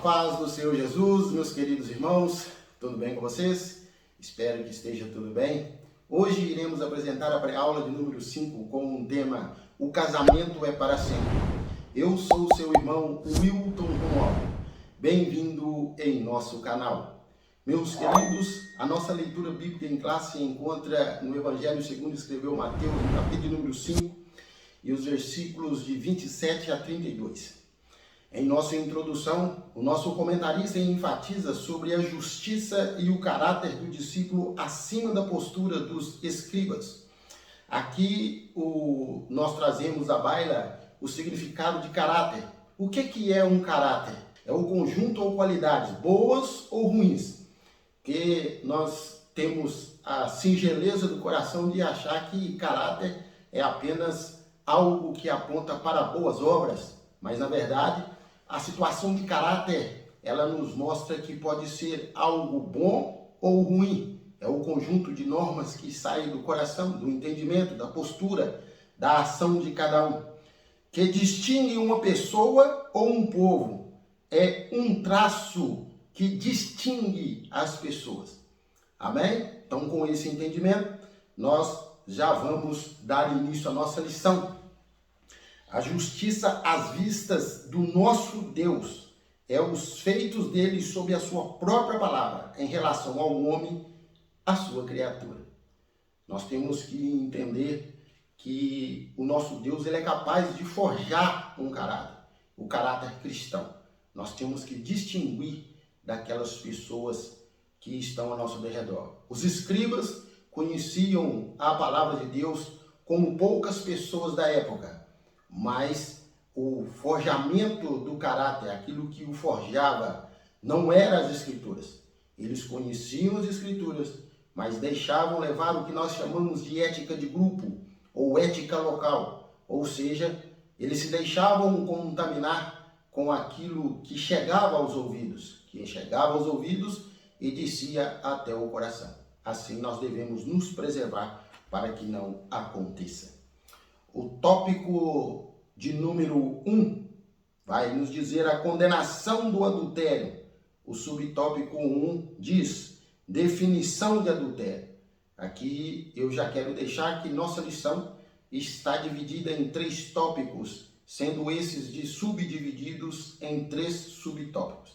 paz do Senhor Jesus, meus queridos irmãos, tudo bem com vocês? Espero que esteja tudo bem. Hoje iremos apresentar a pré-aula de número 5 com um tema: O casamento é para sempre. Eu sou o seu irmão Wilton Romualdo. Bem-vindo em nosso canal. Meus queridos, a nossa leitura bíblica em classe se encontra no Evangelho segundo escreveu Mateus, no capítulo número 5, e os versículos de 27 a 32. Em nossa introdução, o nosso comentarista enfatiza sobre a justiça e o caráter do discípulo acima da postura dos escribas. Aqui nós trazemos à baila o significado de caráter. O que é um caráter? É o conjunto ou qualidades, boas ou ruins, que nós temos a singeleza do coração de achar que caráter é apenas algo que aponta para boas obras, mas na verdade a situação de caráter, ela nos mostra que pode ser algo bom ou ruim. É o conjunto de normas que saem do coração, do entendimento, da postura, da ação de cada um, que distingue uma pessoa ou um povo. É um traço que distingue as pessoas. Amém? Então, com esse entendimento, nós já vamos dar início à nossa lição. A justiça às vistas do nosso Deus é os feitos dele sob a sua própria palavra em relação ao homem, a sua criatura. Nós temos que entender que o nosso Deus ele é capaz de forjar um caráter, o caráter cristão. Nós temos que distinguir daquelas pessoas que estão ao nosso redor. Os escribas conheciam a palavra de Deus como poucas pessoas da época, mas o forjamento do caráter, aquilo que o forjava, não eram as escrituras. Eles conheciam as escrituras, mas deixavam levar o que nós chamamos de ética de grupo ou ética local. Ou seja, eles se deixavam contaminar com aquilo que chegava aos ouvidos, e descia até o coração. Assim nós devemos nos preservar para que não aconteça. O tópico de número 1 vai nos dizer a condenação do adultério. O subtópico 1 diz definição de adultério. Aqui eu já quero deixar que nossa lição está dividida em 3 tópicos, sendo esses subdivididos em 3 subtópicos.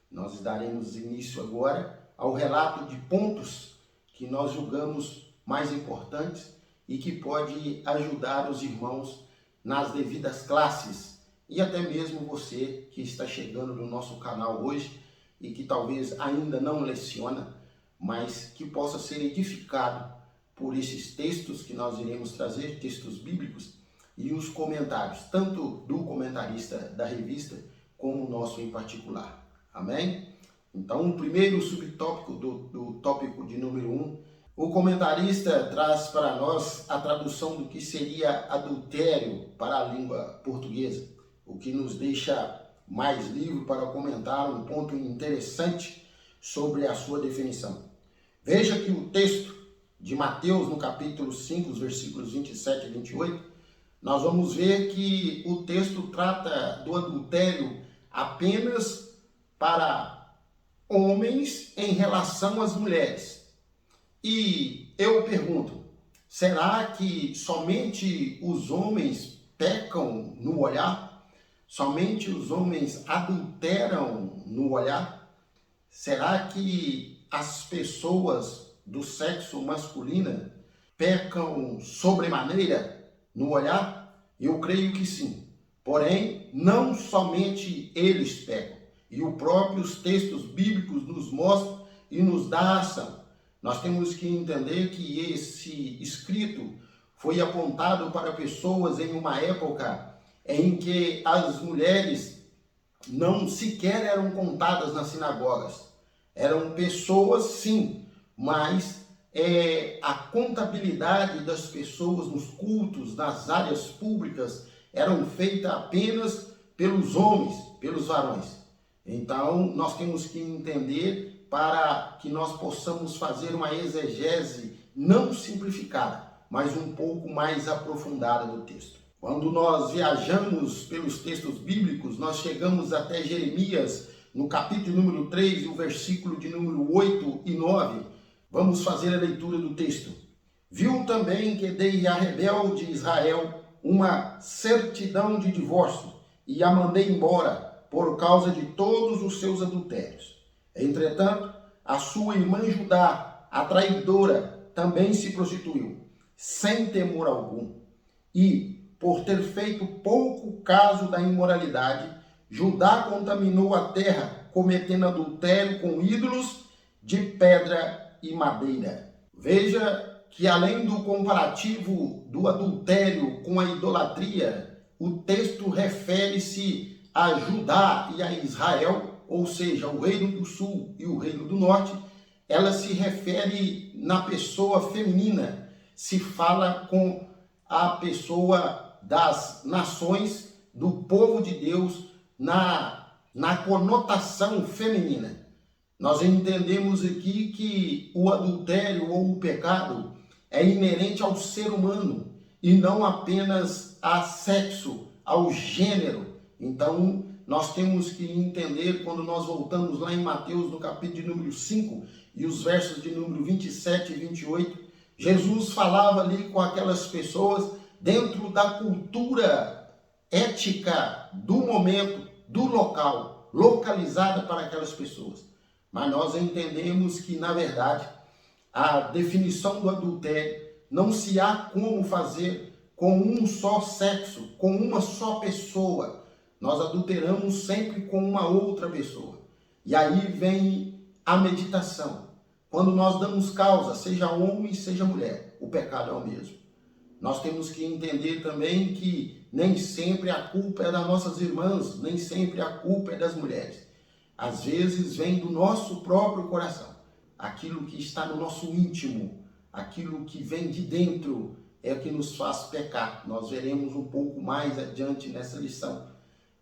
Nós daremos início agora ao relato de pontos que nós julgamos mais importantes e que pode ajudar os irmãos nas devidas classes e até mesmo você que está chegando no nosso canal hoje e que talvez ainda não leciona, mas que possa ser edificado por esses textos que nós iremos trazer, textos bíblicos, e os comentários, tanto do comentarista da revista como o nosso em particular. Amém? Então, o primeiro subtópico do tópico de número 1, o comentarista traz para nós a tradução do que seria adultério para a língua portuguesa, o que nos deixa mais livre para comentar um ponto interessante sobre a sua definição. Veja que o texto de Mateus, no capítulo 5, os versículos 27 e 28, nós vamos ver que o texto trata do adultério apenas para homens em relação às mulheres. E eu pergunto, será que somente os homens pecam no olhar? Somente os homens adulteram no olhar? Será que as pessoas do sexo masculino pecam sobremaneira no olhar? Eu creio que sim. Porém, não somente eles pecam. E os próprios textos bíblicos nos mostram e nos dão a ação. Nós temos que entender que esse escrito foi apontado para pessoas em uma época em que as mulheres não sequer eram contadas nas sinagogas. Eram pessoas, sim, mas a contabilidade das pessoas nos cultos, nas áreas públicas, eram feitas apenas pelos homens, pelos varões. Então, nós temos que entender para que nós possamos fazer uma exegese não simplificada, mas um pouco mais aprofundada do texto. Quando nós viajamos pelos textos bíblicos, nós chegamos até Jeremias, no capítulo número 3, o versículo de número 8 e 9. Vamos fazer a leitura do texto. Viu também que dei a rebelde Israel uma certidão de divórcio e a mandei embora por causa de todos os seus adultérios. Entretanto, a sua irmã Judá, a traidora, também se prostituiu, sem temor algum. E, por ter feito pouco caso da imoralidade, Judá contaminou a terra, cometendo adultério com ídolos de pedra e madeira. Veja que, além do comparativo do adultério com a idolatria, o texto refere-se a Judá e a Israel, ou seja, o reino do sul e o reino do norte. Ela se refere na pessoa feminina, se fala com a pessoa das nações, do povo de Deus, na conotação feminina. Nós entendemos aqui que o adultério ou o pecado é inerente ao ser humano e não apenas a sexo, ao gênero. Então, nós temos que entender, quando nós voltamos lá em Mateus, no capítulo de número 5, e os versos de número 27 e 28, Jesus falava ali com aquelas pessoas dentro da cultura ética do momento, do local, localizada para aquelas pessoas. Mas nós entendemos que, na verdade, a definição do adultério não se há como fazer com um só sexo, com uma só pessoa. Nós adulteramos sempre com uma outra pessoa. E aí vem a meditação. Quando nós damos causa, seja homem, seja mulher, o pecado é o mesmo. Nós temos que entender também que nem sempre a culpa é das nossas irmãs, nem sempre a culpa é das mulheres. Às vezes vem do nosso próprio coração. Aquilo que está no nosso íntimo, aquilo que vem de dentro é o que nos faz pecar. Nós veremos um pouco mais adiante nessa lição.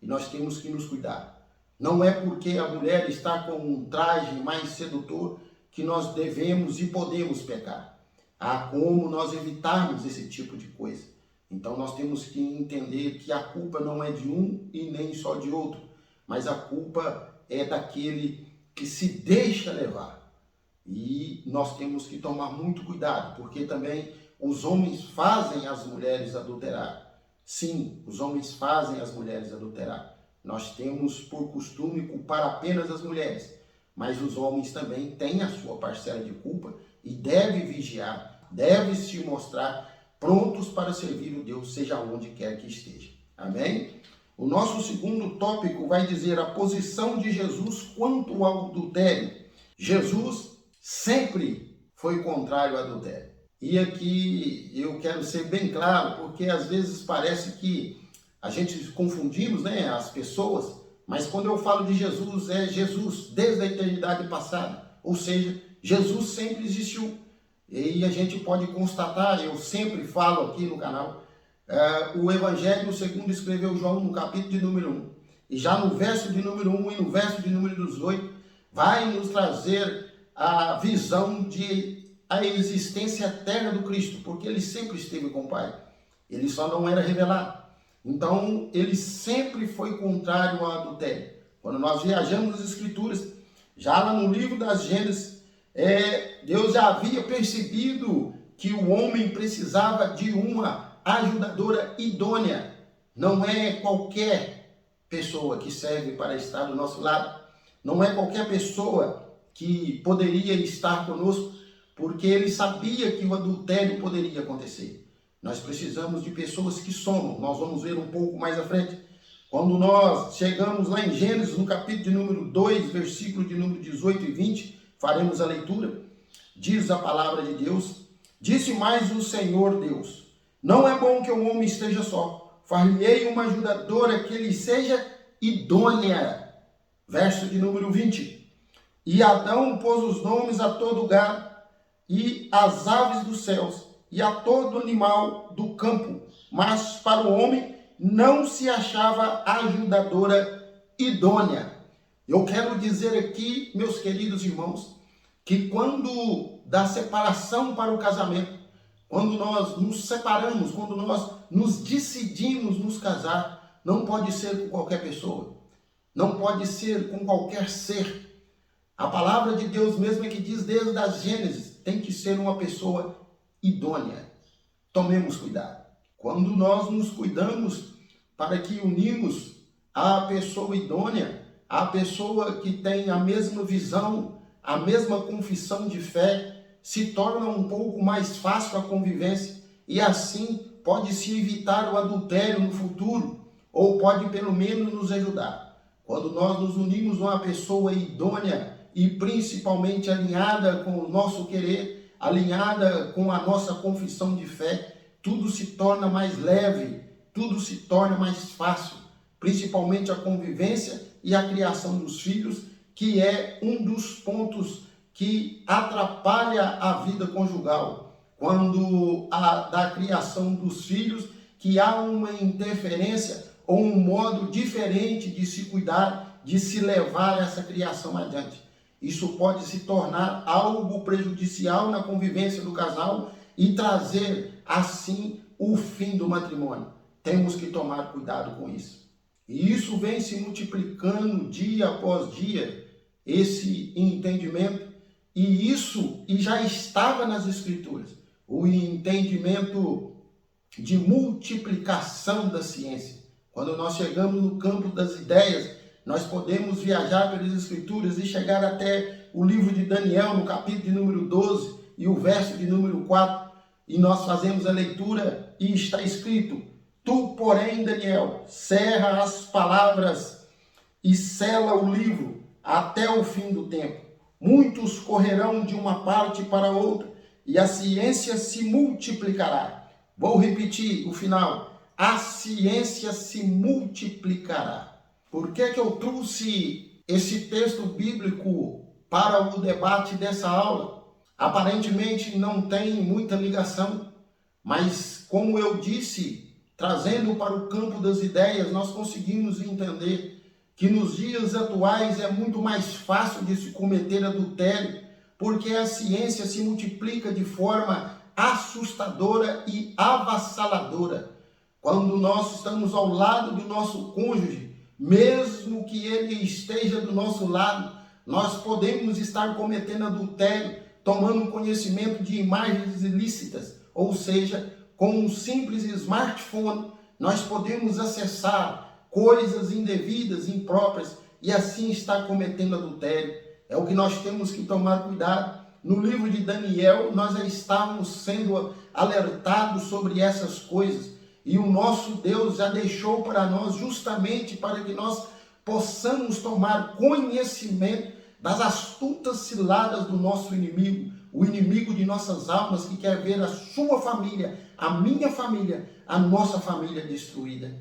E nós temos que nos cuidar. Não é porque a mulher está com um traje mais sedutor que nós devemos e podemos pecar. Há como nós evitarmos esse tipo de coisa. Então nós temos que entender que a culpa não é de um e nem só de outro, mas a culpa é daquele que se deixa levar. E nós temos que tomar muito cuidado, porque também os homens fazem as mulheres adulterar. Sim, os homens fazem as mulheres adulterar. Nós temos por costume culpar apenas as mulheres, mas os homens também têm a sua parcela de culpa e devem vigiar, devem se mostrar prontos para servir o Deus, seja onde quer que esteja. Amém? O nosso segundo tópico vai dizer a posição de Jesus quanto ao adultério. Jesus sempre foi contrário ao adultério. E aqui eu quero ser bem claro, porque às vezes parece que a gente confundimos, as pessoas, mas quando eu falo de Jesus, é Jesus desde a eternidade passada. Ou seja, Jesus sempre existiu. E a gente pode constatar, eu sempre falo aqui no canal, o Evangelho segundo escreveu João no capítulo de número 1. E já no verso de número 1 e no verso de número 18, vai nos trazer a visão de a existência eterna do Cristo, porque ele sempre esteve com o Pai. Ele só não era revelado. Então, ele sempre foi contrário ao adultério. Quando nós viajamos nas Escrituras, já lá no livro das Gênesis, Deus já havia percebido que o homem precisava de uma ajudadora idônea. Não é qualquer pessoa que serve para estar do nosso lado. Não é qualquer pessoa que poderia estar conosco, porque ele sabia que o adultério poderia acontecer. Nós precisamos de pessoas que somam. Nós vamos ver um pouco mais à frente. Quando nós chegamos lá em Gênesis, no capítulo de número 2, versículo de número 18 e 20, faremos a leitura. Diz a palavra de Deus: disse mais o Senhor Deus: não é bom que o homem esteja só. Far-lhe-ei uma ajudadora que lhe seja idônea. Verso de número 20. E Adão pôs os nomes a todo gado, e às aves dos céus, e a todo animal do campo. Mas para o homem não se achava ajudadora idônea. Eu quero dizer aqui, meus queridos irmãos, que quando da separação para o casamento, quando nós nos separamos, quando nós nos decidimos nos casar, não pode ser com qualquer pessoa. não pode ser com qualquer ser. A palavra de Deus mesmo é que diz desde a Gênesis, tem que ser uma pessoa idônea. Tomemos cuidado. Quando nós nos cuidamos para que unimos a pessoa idônea, a pessoa que tem a mesma visão, a mesma confissão de fé, se torna um pouco mais fácil a convivência e assim pode-se evitar o adultério no futuro, ou pode pelo menos nos ajudar. Quando nós nos unimos a uma pessoa idônea e principalmente alinhada com o nosso querer, alinhada com a nossa confissão de fé, tudo se torna mais leve, tudo se torna mais fácil, principalmente a convivência e a criação dos filhos, que é um dos pontos que atrapalha a vida conjugal. Quando da criação dos filhos, que há uma interferência ou um modo diferente de se cuidar, de se levar essa criação adiante. Isso pode se tornar algo prejudicial na convivência do casal e trazer, assim, o fim do matrimônio. Temos que tomar cuidado com isso. E isso vem se multiplicando dia após dia, esse entendimento, e já estava nas Escrituras, o entendimento de multiplicação da ciência. Quando nós chegamos no campo das ideias, nós podemos viajar pelas Escrituras e chegar até o livro de Daniel, no capítulo de número 12 e o verso de número 4, e nós fazemos a leitura e está escrito: Tu, porém, Daniel, cerra as palavras e sela o livro até o fim do tempo. Muitos correrão de uma parte para outra e a ciência se multiplicará. Vou repetir o final. A ciência se multiplicará. Por que eu trouxe esse texto bíblico para o debate dessa aula? Aparentemente não tem muita ligação, mas como eu disse, trazendo para o campo das ideias, nós conseguimos entender que nos dias atuais é muito mais fácil de se cometer adultério, porque a ciência se multiplica de forma assustadora e avassaladora. Quando nós estamos ao lado do nosso cônjuge, mesmo que ele esteja do nosso lado, nós podemos estar cometendo adultério, tomando conhecimento de imagens ilícitas, ou seja, com um simples smartphone, nós podemos acessar coisas indevidas, impróprias, e assim estar cometendo adultério. É o que nós temos que tomar cuidado. No livro de Daniel, nós já estávamos sendo alertados sobre essas coisas, e o nosso Deus já deixou para nós justamente para que nós possamos tomar conhecimento das astutas ciladas do nosso inimigo, o inimigo de nossas almas, que quer ver a sua família, a minha família, a nossa família destruída.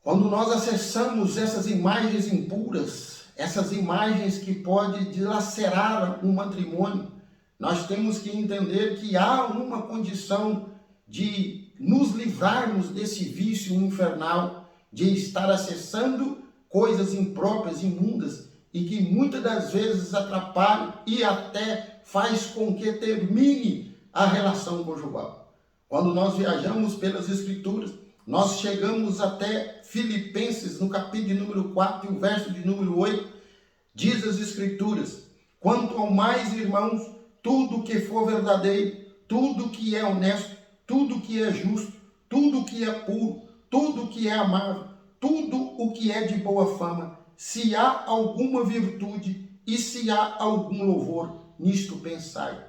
Quando nós acessamos essas imagens impuras, essas imagens que podem dilacerar um matrimônio, nós temos que entender que há uma condição de nos livrarmos desse vício infernal, de estar acessando coisas impróprias, imundas, e que muitas das vezes atrapalham e até faz com que termine a relação conjugal. Quando nós viajamos pelas Escrituras, nós chegamos até Filipenses, no capítulo de número 4 e o verso de número 8, diz as Escrituras: quanto ao mais, irmãos, tudo que for verdadeiro, tudo que é honesto, tudo que é justo, tudo que é puro, tudo que é amável, tudo o que é de boa fama, se há alguma virtude e se há algum louvor, nisto pensai.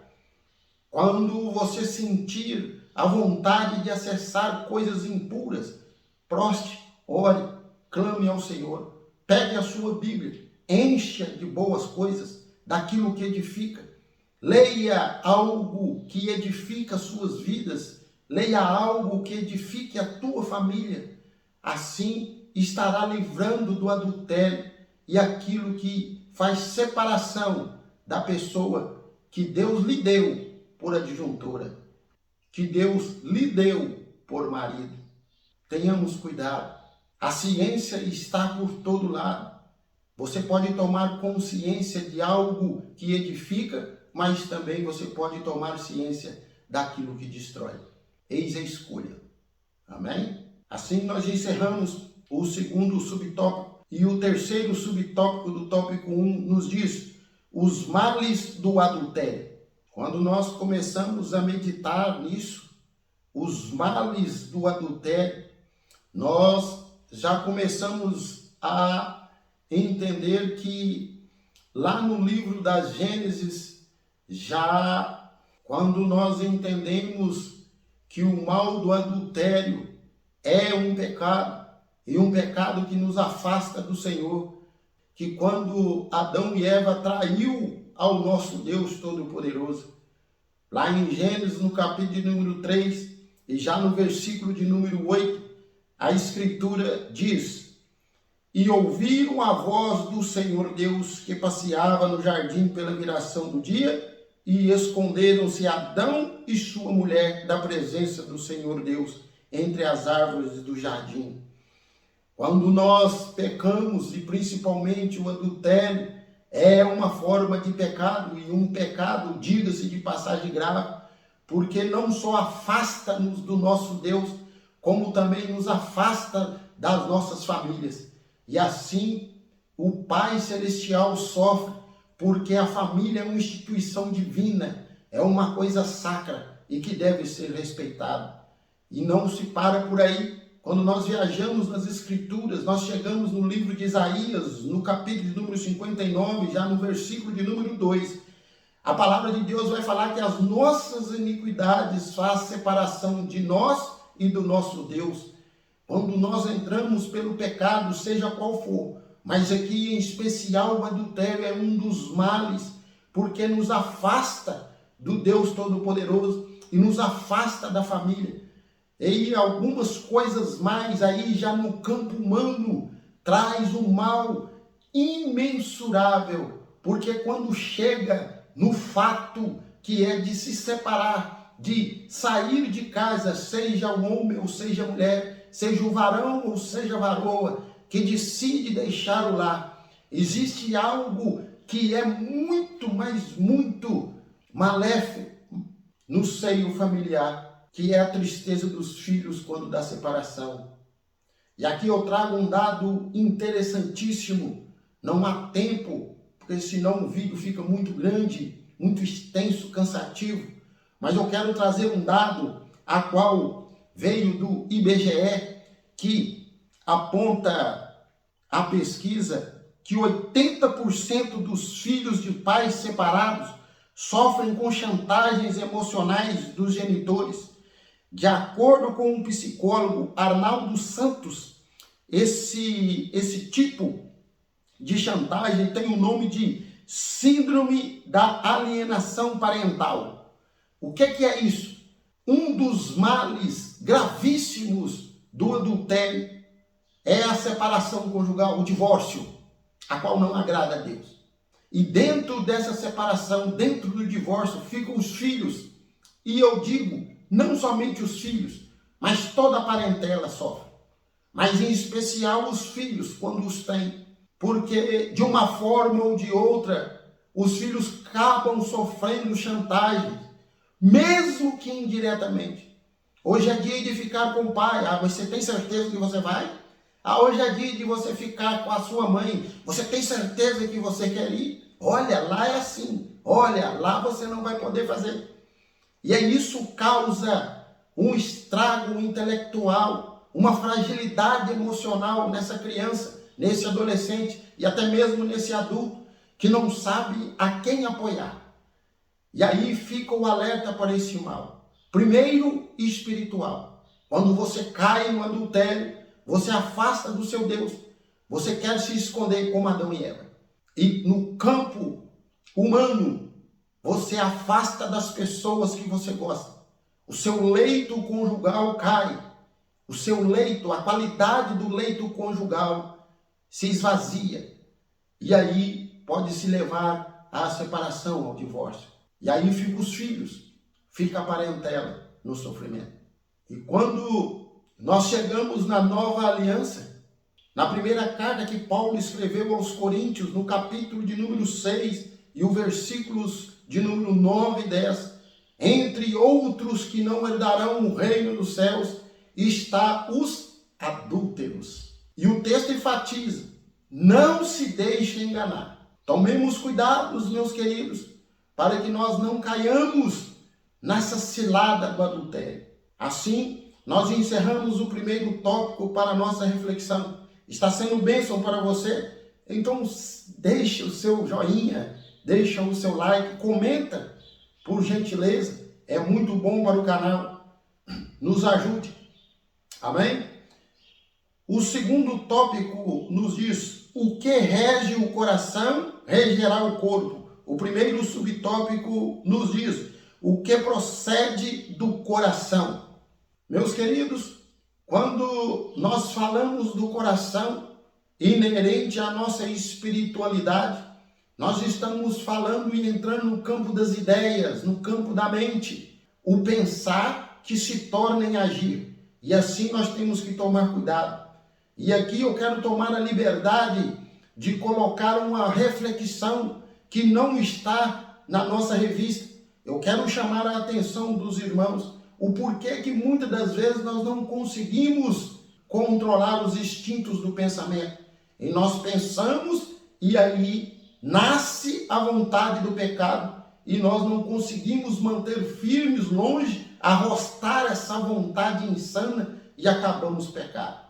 Quando você sentir a vontade de acessar coisas impuras, proste, ore, clame ao Senhor, pegue a sua Bíblia, encha de boas coisas, daquilo que edifica, leia algo que edifica suas vidas, leia algo que edifique a tua família, assim estará livrando do adultério e aquilo que faz separação da pessoa que Deus lhe deu por adjuntora, que Deus lhe deu por marido. Tenhamos cuidado. A ciência está por todo lado. Você pode tomar consciência de algo que edifica, mas também você pode tomar ciência daquilo que destrói. Eis a escolha. Amém? Assim nós encerramos o segundo subtópico E o terceiro subtópico do tópico 1 nos diz: os males do adultério. Quando nós começamos a meditar nisso, os males do adultério, nós já começamos a entender que lá no livro da Gênesis, já quando nós entendemos que o mal do adultério é um pecado, e um pecado que nos afasta do Senhor, que quando Adão e Eva traiu ao nosso Deus Todo-Poderoso, lá em Gênesis, no capítulo de número 3, e já no versículo de número 8, a Escritura diz: e ouviram a voz do Senhor Deus que passeava no jardim pela viração do dia, e esconderam-se Adão e sua mulher da presença do Senhor Deus entre as árvores do jardim. Quando nós pecamos, e principalmente o adultério, é uma forma de pecado, e um pecado, diga-se de passagem, grave, porque não só afasta-nos do nosso Deus, como também nos afasta das nossas famílias. E assim o Pai Celestial sofre, porque a família é uma instituição divina, é uma coisa sacra e que deve ser respeitada. E não se para por aí. Quando nós viajamos nas Escrituras, nós chegamos no livro de Isaías, no capítulo de número 59, já no versículo de número 2. A palavra de Deus vai falar que as nossas iniquidades fazem separação de nós e do nosso Deus. Quando nós entramos pelo pecado, seja qual for, mas aqui em especial o adultério é um dos males, porque nos afasta do Deus Todo-Poderoso e nos afasta da família. E algumas coisas mais aí já no campo humano traz um mal imensurável, porque quando chega no fato que é de se separar, de sair de casa, seja o homem ou seja a mulher, seja o varão ou seja a varoa, que decide deixar o lar, existe algo que é muito, mas muito maléfico no seio familiar, que é a tristeza dos filhos quando da separação. E aqui eu trago um dado interessantíssimo, não há tempo, porque senão o vídeo fica muito grande, muito extenso, cansativo, mas eu quero trazer um dado a qual veio do IBGE, que aponta a pesquisa que 80% dos filhos de pais separados sofrem com chantagens emocionais dos genitores. De acordo com o psicólogo Arnaldo Santos, esse tipo de chantagem tem o nome de síndrome da alienação parental. O que é isso? Um dos males gravíssimos do adultério é a separação conjugal, o divórcio, a qual não agrada a Deus. E dentro dessa separação, dentro do divórcio, ficam os filhos. E eu digo, não somente os filhos, mas toda a parentela sofre. Mas em especial os filhos, quando os têm. Porque de uma forma ou de outra, os filhos acabam sofrendo chantagem, mesmo que indiretamente. Hoje é dia de ficar com o pai. Ah, você tem certeza que você vai? Ah, hoje é dia de você ficar com a sua mãe. Você tem certeza que você quer ir? Olha, lá é assim. Olha, lá você não vai poder fazer. E isso causa um estrago intelectual, uma fragilidade emocional nessa criança, nesse adolescente e até mesmo nesse adulto que não sabe a quem apoiar. E aí fica o alerta para esse mal. Primeiro, espiritual. Quando você cai no adultério, você afasta do seu Deus. Você quer se esconder como Adão e Eva. E no campo humano, você afasta das pessoas que você gosta. O seu leito conjugal cai. O seu leito, a qualidade do leito conjugal se esvazia. E aí pode se levar à separação, ao divórcio. E aí ficam os filhos, fica a parentela no sofrimento. E quando nós chegamos na nova aliança, na primeira carta que Paulo escreveu aos Coríntios, no capítulo de número 6 e o versículos de número 9 e 10, entre outros que não herdarão o reino dos céus, está os adúlteros. E o texto enfatiza, Não se deixe enganar. Tomemos cuidados, meus queridos, para que nós não caiamos nessa cilada do adultério. Assim, nós encerramos o primeiro tópico para a nossa reflexão. Está sendo bênção para você? Então, deixa o seu joinha, deixa o seu like, comenta, por gentileza. É muito bom para o canal. Nos ajude. Amém? O segundo tópico nos diz: o que rege o coração, regerá o corpo. O primeiro subtópico nos diz: o que procede do coração. Meus queridos, quando nós falamos do coração, inerente à nossa espiritualidade, nós estamos falando e entrando no campo das ideias, no campo da mente. O pensar que se torna em agir. E assim nós temos que tomar cuidado. E aqui eu quero tomar a liberdade de colocar uma reflexão que não está na nossa revista. Eu quero chamar a atenção dos irmãos o porquê que muitas das vezes nós não conseguimos controlar os instintos do pensamento. E nós pensamos e aí nasce a vontade do pecado e nós não conseguimos manter firmes longe, arrostar essa vontade insana e acabamos pecando.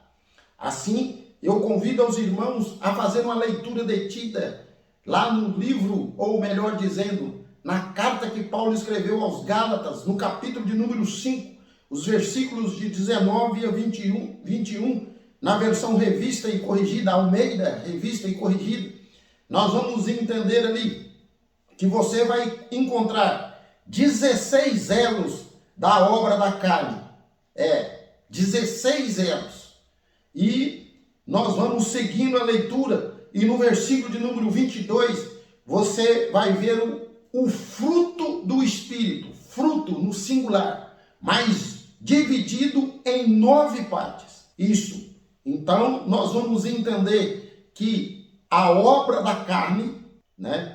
Assim, eu convido aos irmãos a fazer uma leitura detida lá no livro, ou melhor dizendo, na carta que Paulo escreveu aos Gálatas, no capítulo de número 5, os versículos de 19 a 21, na versão revista e corrigida, Almeida, revista e corrigida, nós vamos entender ali que você vai encontrar 16 elos da obra da carne. 16 elos. E nós vamos seguindo a leitura, e no versículo de número 22, você vai ver o fruto do Espírito, fruto no singular, mas dividido em 9 partes. Isso. Então, nós vamos entender que a obra da carne,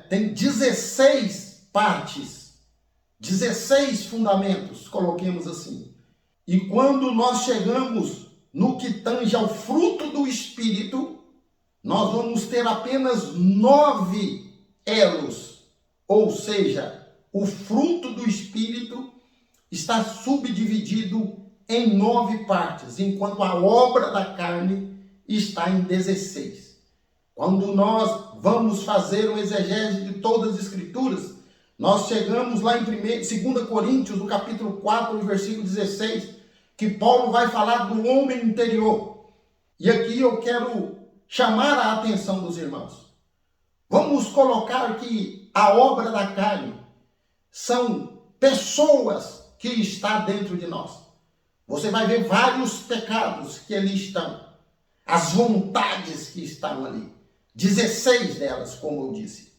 tem 16 partes, 16 fundamentos, coloquemos assim. E quando nós chegamos no que tange ao fruto do Espírito, nós vamos ter apenas 9 elos. Ou seja, o fruto do Espírito está subdividido em 9 partes, enquanto a obra da carne está em 16. Quando nós vamos fazer um exegese de todas as Escrituras, nós chegamos lá em 2 Coríntios, no capítulo 4, versículo 16, que Paulo vai falar do homem interior. E aqui eu quero chamar a atenção dos irmãos. Vamos colocar que a obra da carne são pessoas que estão dentro de nós. Você vai ver vários pecados que ali estão. As vontades que estão ali. 16 delas, como eu disse.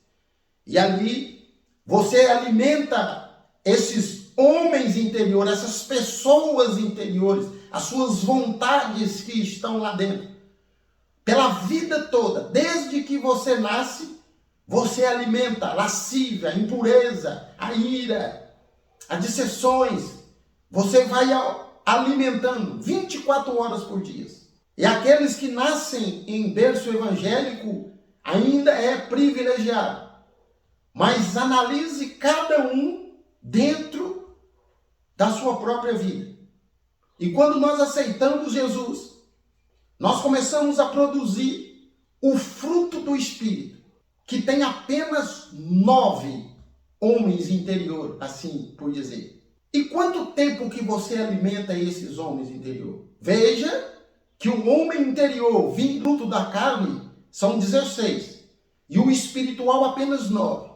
E ali você alimenta esses homens interiores, essas pessoas interiores, as suas vontades que estão lá dentro. Pela vida toda, desde que você nasce, você alimenta a lascívia, a impureza, a ira, as dissensões. Você vai alimentando 24 horas por dia. E aqueles que nascem em berço evangélico ainda é privilegiado. Mas analise cada um dentro da sua própria vida. E quando nós aceitamos Jesus, nós começamos a produzir o fruto do Espírito, que tem apenas 9 homens interior, assim por dizer. E quanto tempo que você alimenta esses homens interior? Veja que o homem interior, vindo da carne, são 16. E o espiritual apenas 9.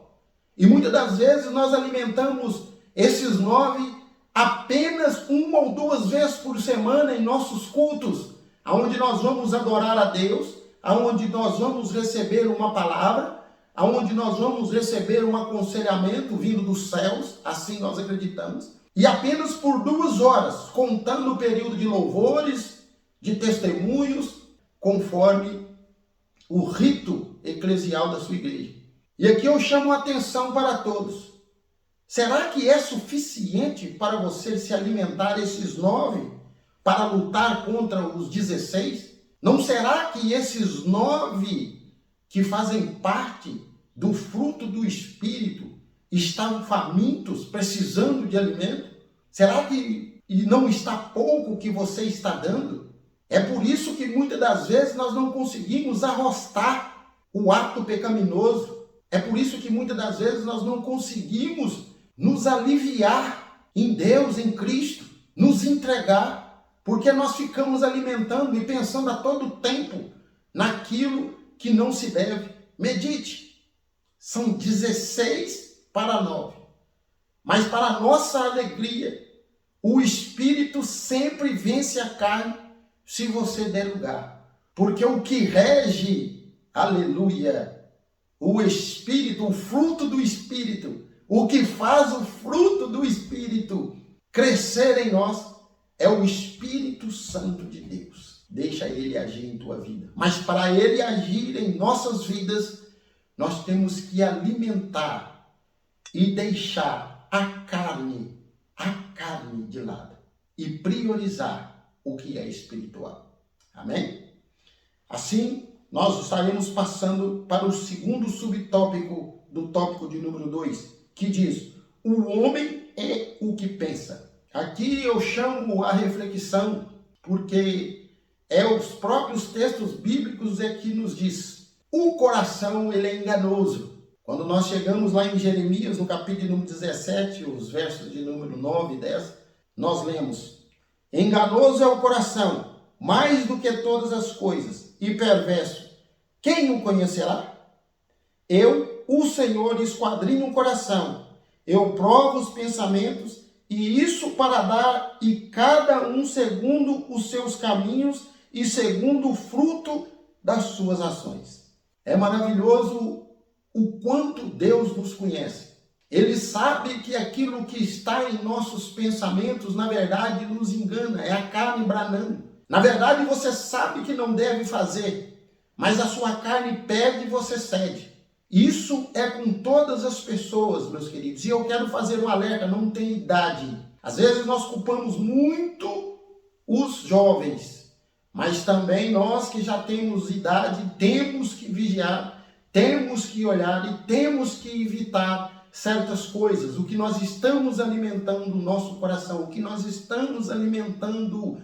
E muitas das vezes nós alimentamos esses 9 apenas 1 ou 2 vezes por semana em nossos cultos, aonde nós vamos adorar a Deus, aonde nós vamos receber uma palavra, aonde nós vamos receber um aconselhamento vindo dos céus, assim nós acreditamos. E apenas por 2 horas, contando o período de louvores, de testemunhos, conforme o rito eclesial da sua igreja. E aqui eu chamo a atenção para todos. Será que é suficiente para você se alimentar esses 9 para lutar contra os 16? Não será que esses 9 que fazem parte do fruto do Espírito estavam famintos, precisando de alimento? Será que não está pouco o que você está dando? É por isso que muitas das vezes nós não conseguimos arrostar o ato pecaminoso. É por isso que muitas das vezes nós não conseguimos nos aliviar em Deus, em Cristo, nos entregar, porque nós ficamos alimentando e pensando a todo tempo naquilo que não se deve. Medite, são 6:46. Mas para a nossa alegria, o Espírito sempre vence a carne se você der lugar. Porque o que rege, aleluia, o Espírito, o fruto do Espírito, o que faz o fruto do Espírito crescer em nós é o Espírito Santo de Deus. Deixa ele agir em tua vida. Mas para ele agir em nossas vidas, nós temos que alimentar e deixar a carne de lado e priorizar o que é espiritual. Amém? Assim, nós estaremos passando para o segundo subtópico do tópico de número 2, que diz: o homem é o que pensa. Aqui eu chamo a reflexão, porque os próprios textos bíblicos é que nos diz: o coração ele é enganoso. Quando nós chegamos lá em Jeremias, no capítulo número 17, os versos de número 9 e 10, nós lemos: enganoso é o coração, mais do que todas as coisas, e perverso, quem o conhecerá? Eu, o Senhor, esquadrinho o coração, eu provo os pensamentos, e isso para dar e cada um segundo os seus caminhos e segundo o fruto das suas ações. É maravilhoso o quanto Deus nos conhece. Ele sabe que aquilo que está em nossos pensamentos, na verdade, nos engana, é a carne branando. Na verdade, você sabe que não deve fazer, mas a sua carne pede e você cede. Isso é com todas as pessoas, meus queridos. E eu quero fazer um alerta, não tem idade. Às vezes nós culpamos muito os jovens, mas também nós que já temos idade, temos que vigiar, temos que olhar e temos que evitar certas coisas. O que nós estamos alimentando o nosso coração, o que nós estamos alimentando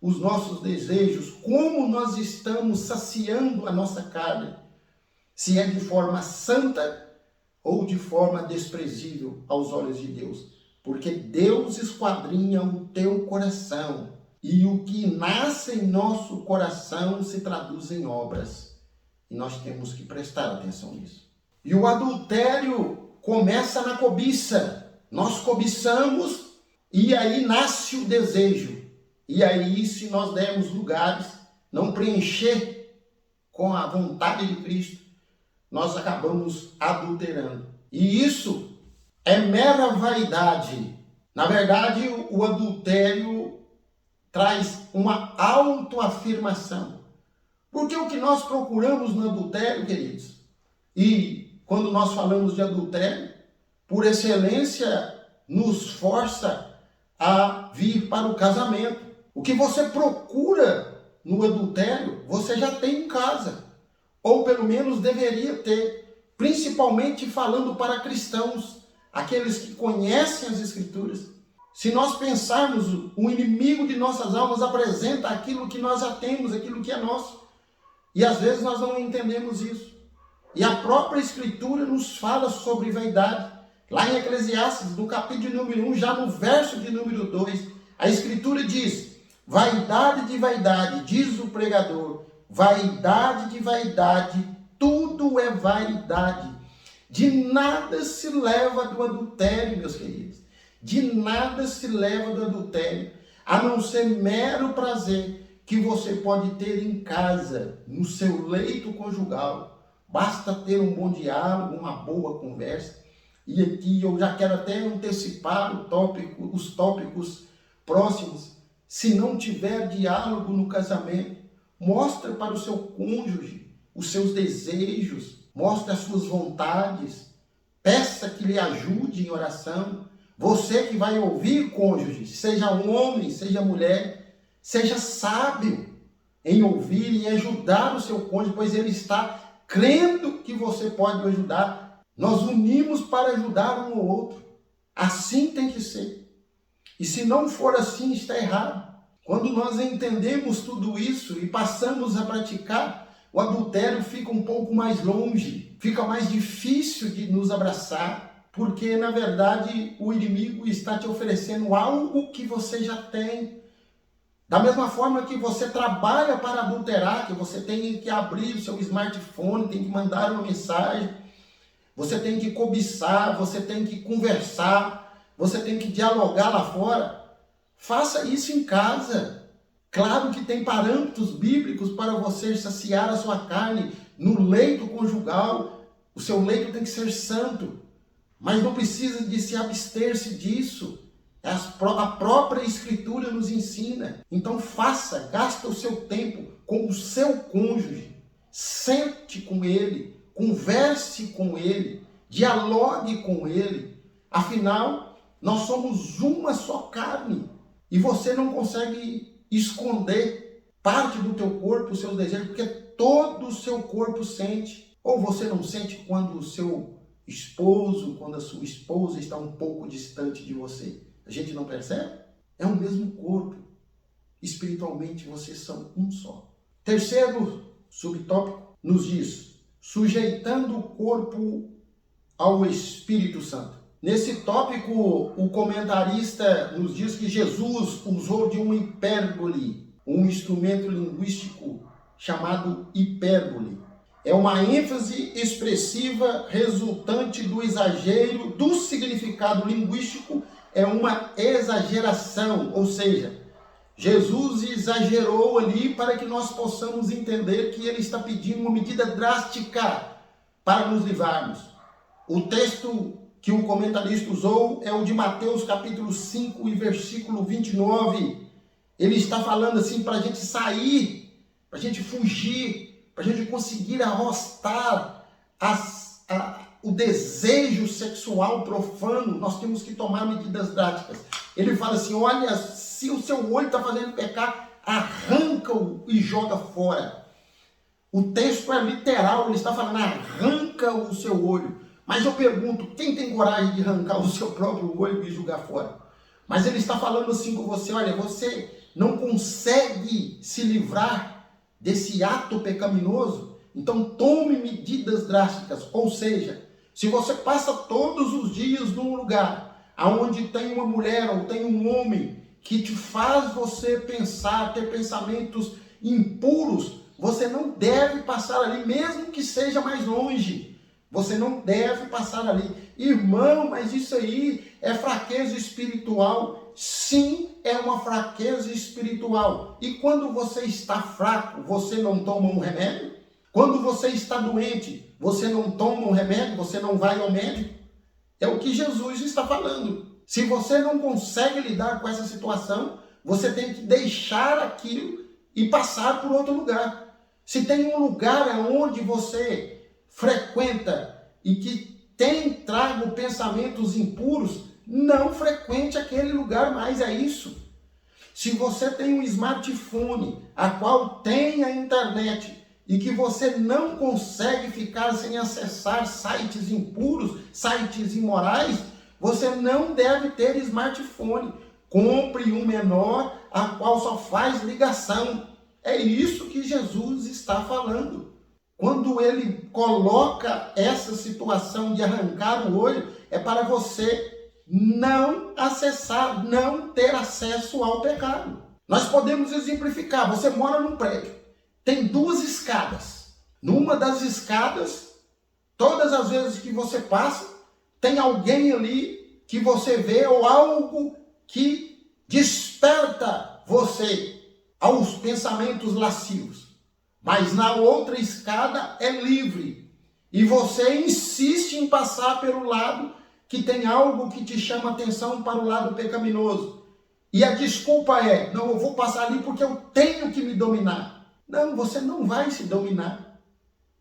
os nossos desejos, como nós estamos saciando a nossa carne, se é de forma santa ou de forma desprezível aos olhos de Deus. Porque Deus esquadrinha o teu coração, e o que nasce em nosso coração se traduz em obras. E nós temos que prestar atenção nisso. E o adultério começa na cobiça. Nós cobiçamos e aí nasce o desejo. E aí, se nós dermos lugares, não preencher com a vontade de Cristo, nós acabamos adulterando. E isso é mera vaidade. Na verdade, o adultério traz uma autoafirmação. Porque o que nós procuramos no adultério, queridos, e quando nós falamos de adultério, por excelência, nos força a vir para o casamento. O que você procura no adultério, você já tem em casa. Ou pelo menos deveria ter. Principalmente falando para cristãos, aqueles que conhecem as Escrituras. Se nós pensarmos, o inimigo de nossas almas apresenta aquilo que nós já temos, aquilo que é nosso. E às vezes nós não entendemos isso. E a própria Escritura nos fala sobre vaidade. Lá em Eclesiastes, no capítulo número 1, já no verso de número 2, a Escritura diz: vaidade de vaidade, diz o pregador, vaidade de vaidade, tudo é vaidade. De nada se leva do adultério, meus queridos. De nada se leva do adultério, a não ser mero prazer que você pode ter em casa, no seu leito conjugal. Basta ter um bom diálogo, uma boa conversa. E aqui eu já quero até antecipar os tópicos próximos. Se não tiver diálogo no casamento, mostre para o seu cônjuge os seus desejos, mostre as suas vontades, peça que lhe ajude em oração. Você que vai ouvir, cônjuge, seja homem, seja mulher, seja sábio em ouvir e ajudar o seu cônjuge, pois ele está crendo que você pode ajudar. Nós unimos para ajudar um ao outro. Assim tem que ser. E se não for assim, está errado. Quando nós entendemos tudo isso e passamos a praticar, o adultério fica um pouco mais longe, fica mais difícil de nos abraçar, porque na verdade o inimigo está te oferecendo algo que você já tem. Da mesma forma que você trabalha para adulterar, que você tem que abrir o seu smartphone, tem que mandar uma mensagem, você tem que cobiçar, você tem que conversar, você tem que dialogar lá fora. Faça isso em casa. Claro que tem parâmetros bíblicos para você saciar a sua carne no leito conjugal. O seu leito tem que ser santo, mas não precisa de se abster-se disso. A própria Escritura nos ensina. Então faça, gasta o seu tempo com o seu cônjuge. Sente com ele, converse com ele, dialogue com ele. Afinal, nós somos uma só carne. E você não consegue esconder parte do teu corpo, os seus desejos, porque todo o seu corpo sente. Ou você não sente quando o seu esposo, quando a sua esposa está um pouco distante de você? A gente não percebe? É o mesmo corpo. Espiritualmente, vocês são um só. Terceiro subtópico nos diz, sujeitando o corpo ao Espírito Santo. Nesse tópico, o comentarista nos diz que Jesus usou de uma hipérbole, um instrumento linguístico chamado hipérbole. É uma ênfase expressiva resultante do exagero do significado linguístico, é uma exageração, ou seja, Jesus exagerou ali para que nós possamos entender que ele está pedindo uma medida drástica para nos livrarmos. O texto que o comentarista usou é o de Mateus capítulo 5 e versículo 29. Ele está falando assim para a gente sair, para a gente fugir, para a gente conseguir arrostar o desejo sexual profano. Nós temos que tomar medidas drásticas. Ele fala assim, olha, se o seu olho está fazendo pecar, arranca-o e joga fora. O texto é literal, ele está falando, arranca o seu olho. Mas eu pergunto, quem tem coragem de arrancar o seu próprio olho e jogar fora? Mas ele está falando assim com você, olha, você não consegue se livrar desse ato pecaminoso, então tome medidas drásticas. Ou seja, se você passa todos os dias num lugar onde tem uma mulher ou tem um homem que te faz você pensar, ter pensamentos impuros, você não deve passar ali, mesmo que seja mais longe. Você não deve passar ali. Irmão, mas isso aí é fraqueza espiritual. Sim, é uma fraqueza espiritual. E quando você está fraco, você não toma um remédio? Quando você está doente, você não toma um remédio? Você não vai ao médico? É o que Jesus está falando. Se você não consegue lidar com essa situação, você tem que deixar aquilo e passar por outro lugar. Se tem um lugar onde você frequenta e que tem trago pensamentos impuros, não frequente aquele lugar mais, é isso. Se você tem um smartphone, a qual tem a internet, e que você não consegue ficar sem acessar sites impuros, sites imorais, você não deve ter smartphone. Compre um menor, a qual só faz ligação. É isso que Jesus está falando. Quando ele coloca essa situação de arrancar o olho, é para você não acessar, não ter acesso ao pecado. Nós podemos exemplificar. Você mora num prédio, tem 2 escadas. Numa das escadas, todas as vezes que você passa, tem alguém ali que você vê ou algo que desperta você aos pensamentos lascivos. Mas na outra escada é livre. E você insiste em passar pelo lado que tem algo que te chama atenção para o lado pecaminoso. E a desculpa é, não, eu vou passar ali porque eu tenho que me dominar. Não, você não vai se dominar.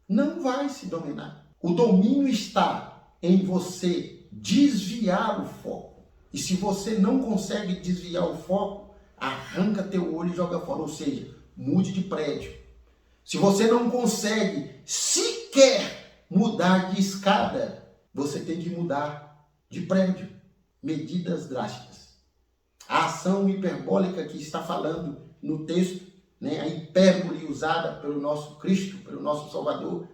Não vai se dominar. O domínio está em você desviar o foco. E se você não consegue desviar o foco, arranca teu olho e joga fora. Ou seja, mude de prédio. Se você não consegue sequer quer mudar de escada, você tem que mudar de prédio. Medidas drásticas. A ação hiperbólica que está falando no texto, né, a hipérbole usada pelo nosso Cristo, pelo nosso Salvador,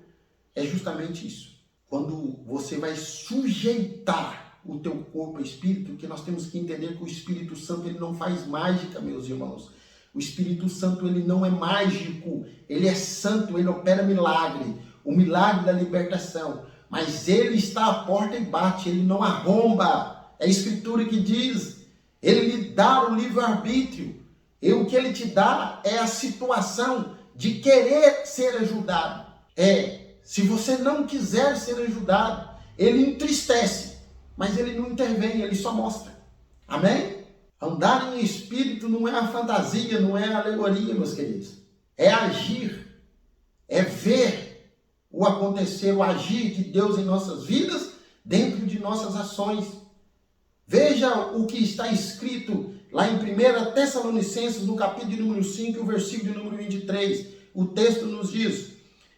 é justamente isso. Quando você vai sujeitar o teu corpo e espírito, que nós temos que entender que o Espírito Santo ele não faz mágica, meus irmãos. O Espírito Santo ele não é mágico, ele é santo, ele opera milagre, o milagre da libertação. Mas ele está à porta e bate, ele não arromba. É a Escritura que diz, ele lhe dá o livre-arbítrio. E o que ele te dá é a situação de querer ser ajudado. Se você não quiser ser ajudado, ele entristece, mas ele não intervém, ele só mostra. Amém? Andar em espírito não é a fantasia, não é a alegoria, meus queridos. É agir, é ver o acontecer, o agir de Deus em nossas vidas, dentro de nossas ações. Veja o que está escrito lá em 1 Tessalonicenses, no capítulo número 5, o versículo número 23. O texto nos diz: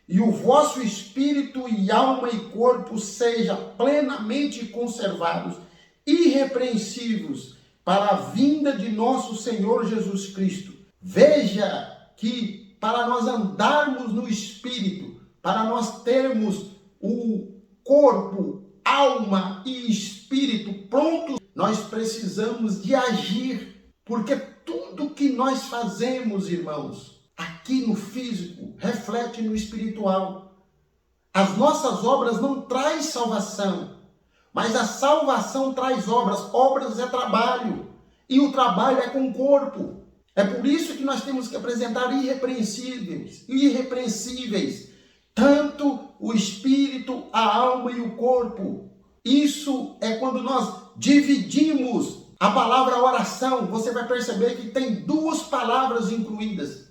e o vosso espírito e alma e corpo seja plenamente conservados, irrepreensíveis, para a vinda de nosso Senhor Jesus Cristo. Veja que para nós andarmos no espírito, para nós termos o corpo, alma e espírito prontos, nós precisamos de agir, porque tudo que nós fazemos, irmãos, aqui no físico, reflete no espiritual. As nossas obras não trazem salvação, mas a salvação traz obras. Obras é trabalho, e o trabalho é com o corpo. É por isso que nós temos que apresentar irrepreensíveis, tanto o espírito, a alma e o corpo. Isso é quando nós dividimos a palavra oração. Você vai perceber que tem duas palavras incluídas.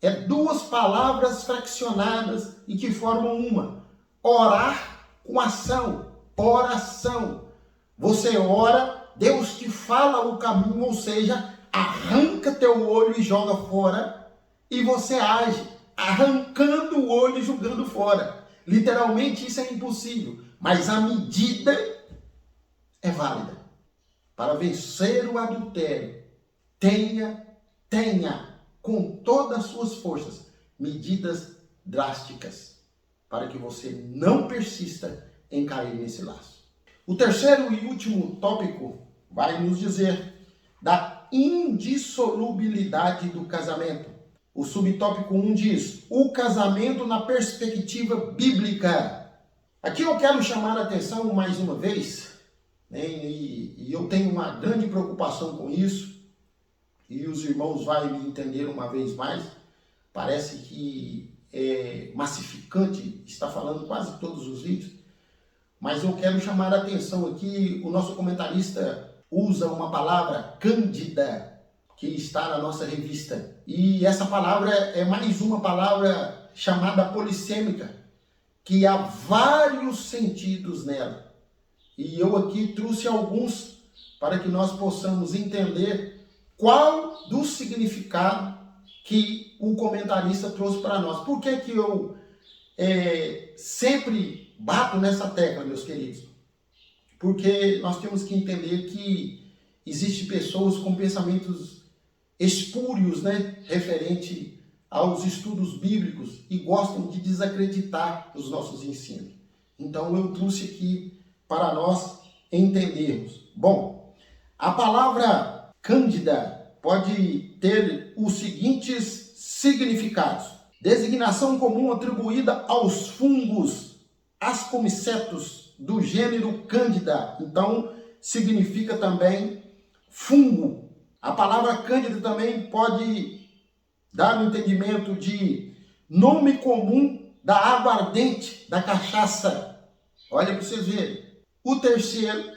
É duas palavras fraccionadas e que formam uma. Orar com ação. Oração. Você ora, Deus te fala o caminho, ou seja, arranca teu olho e joga fora. E você age, arrancando o olho e jogando fora. Literalmente isso é impossível, mas a medida é válida. Para vencer o adultério, tenha com todas as suas forças medidas drásticas, para que você não persista em cair nesse laço. O terceiro e último tópico vai nos dizer da indissolubilidade do casamento. O subtópico 1 diz: o casamento na perspectiva bíblica. Aqui eu quero chamar a atenção mais uma vez, né, e eu tenho uma grande preocupação com isso, e os irmãos vão me entender uma vez mais. Parece que é massificante, está falando quase todos os vídeos, mas eu quero chamar a atenção aqui. O nosso comentarista usa uma palavra cândida, que está na nossa revista. E essa palavra é mais uma palavra chamada polissêmica, que há vários sentidos nela. E eu aqui trouxe alguns para que nós possamos entender qual do significado que o comentarista trouxe para nós. Por que que eu sempre bato nessa tecla, meus queridos? Porque nós temos que entender que existem pessoas com pensamentos espúrios, né, referente aos estudos bíblicos, e gostam de desacreditar os nossos ensinos. Então eu trouxe aqui para nós entendermos. Bom, a palavra cândida pode ter os seguintes significados: designação comum atribuída aos fungos ascomicetos do gênero Cândida. Então significa também fungo. A palavra cândida também pode dar o entendimento de nome comum da água ardente, da cachaça. Olha para vocês verem. O terceiro,